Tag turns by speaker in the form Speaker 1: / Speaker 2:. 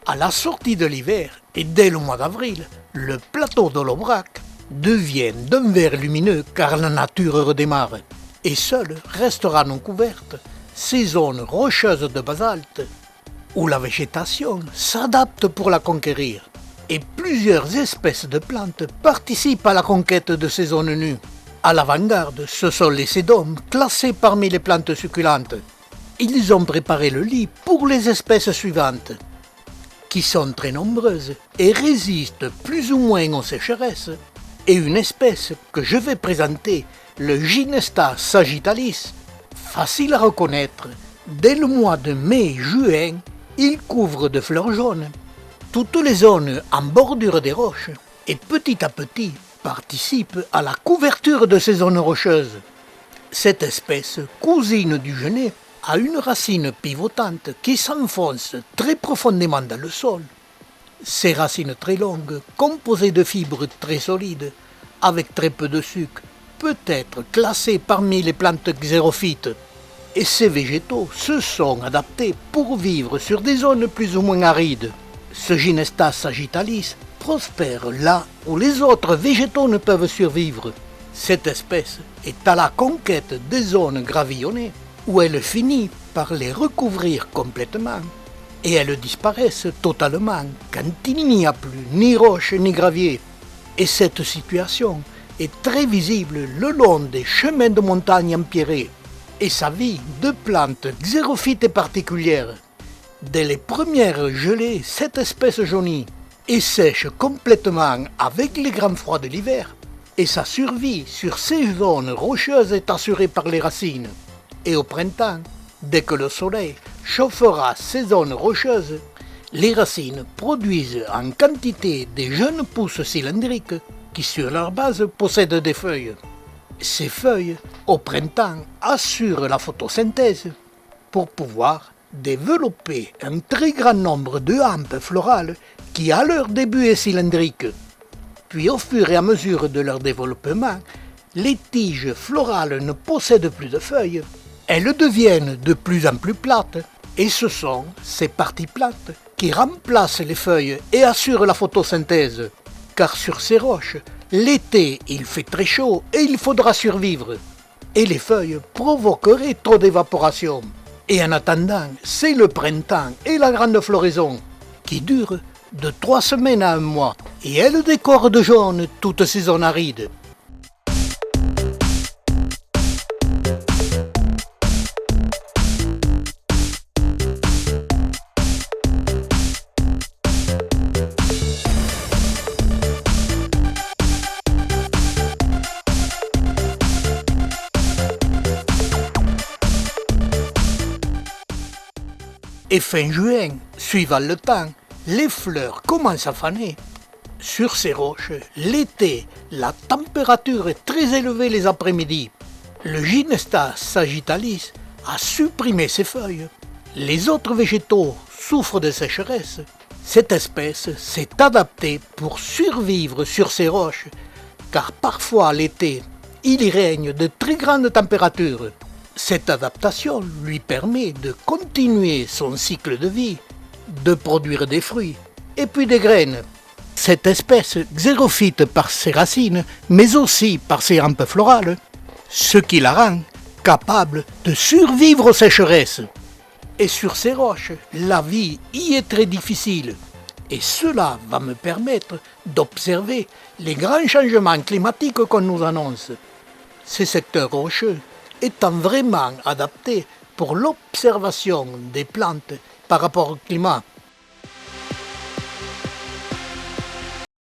Speaker 1: À la sortie de l'hiver et dès le mois d'avril, le plateau de l'Aubrac devient d'un vert lumineux car la nature redémarre et seule restera non couverte ces zones rocheuses de basalte où la végétation s'adapte pour la conquérir et plusieurs espèces de plantes participent à la conquête de ces zones nues. À l'avant-garde, ce sont les sédums classés parmi les plantes succulentes. Ils ont préparé le lit pour les espèces suivantes, qui sont très nombreuses et résistent plus ou moins aux sécheresses, et une espèce que je vais présenter, le Ginesta sagittalis, facile à reconnaître. Dès le mois de mai-juin, il couvre de fleurs jaunes toutes les zones en bordure des roches et petit à petit participe à la couverture de ces zones rocheuses. Cette espèce, cousine du genêt, a une racine pivotante qui s'enfonce très profondément dans le sol. Ces racines très longues, composées de fibres très solides, avec très peu de sucre, peut être classées parmi les plantes xérophytes. Et ces végétaux se sont adaptés pour vivre sur des zones plus ou moins arides. Ce Ginesta sagittalis prospère là où les autres végétaux ne peuvent survivre. Cette espèce est à la conquête des zones gravillonnées où elle finit par les recouvrir complètement et elles disparaissent totalement quand il n'y a plus ni roches ni gravier. Et cette situation est très visible le long des chemins de montagne empierrés et sa vie de plantes xérophytes et particulières. Dès les premières gelées, cette espèce jaunit et sèche complètement avec les grands froids de l'hiver et sa survie sur ces zones rocheuses est assurée par les racines. Et au printemps, dès que le soleil chauffera ces zones rocheuses, les racines produisent en quantité des jeunes pousses cylindriques qui sur leur base possèdent des feuilles. Ces feuilles, au printemps, assurent la photosynthèse pour pouvoir développer un très grand nombre de hampes florales qui à leur début est cylindrique. Puis au fur et à mesure de leur développement, les tiges florales ne possèdent plus de feuilles. Elles deviennent de plus en plus plates et ce sont ces parties plates qui remplacent les feuilles et assurent la photosynthèse. Car sur ces roches, l'été il fait très chaud et il faudra survivre. Et les feuilles provoqueraient trop d'évaporation. Et en attendant, c'est le printemps et la grande floraison qui dure de 3 semaines à 1 mois et elle décore de jaune toutes ces zones arides. Et fin juin, suivant le temps, les fleurs commencent à faner. Sur ces roches, l'été, la température est très élevée les après-midi. Le Ginesta sagittalis a supprimé ses feuilles. Les autres végétaux souffrent de sécheresse. Cette espèce s'est adaptée pour survivre sur ces roches, car parfois l'été, il y règne de très grandes températures. Cette adaptation lui permet de continuer son cycle de vie, de produire des fruits et puis des graines. Cette espèce xérophyte par ses racines, mais aussi par ses rampes florales, ce qui la rend capable de survivre aux sécheresses. Et sur ces roches, la vie y est très difficile. Et cela va me permettre d'observer les grands changements climatiques qu'on nous annonce. Ces secteurs rocheux étant vraiment adaptés pour l'observation des plantes par rapport au climat.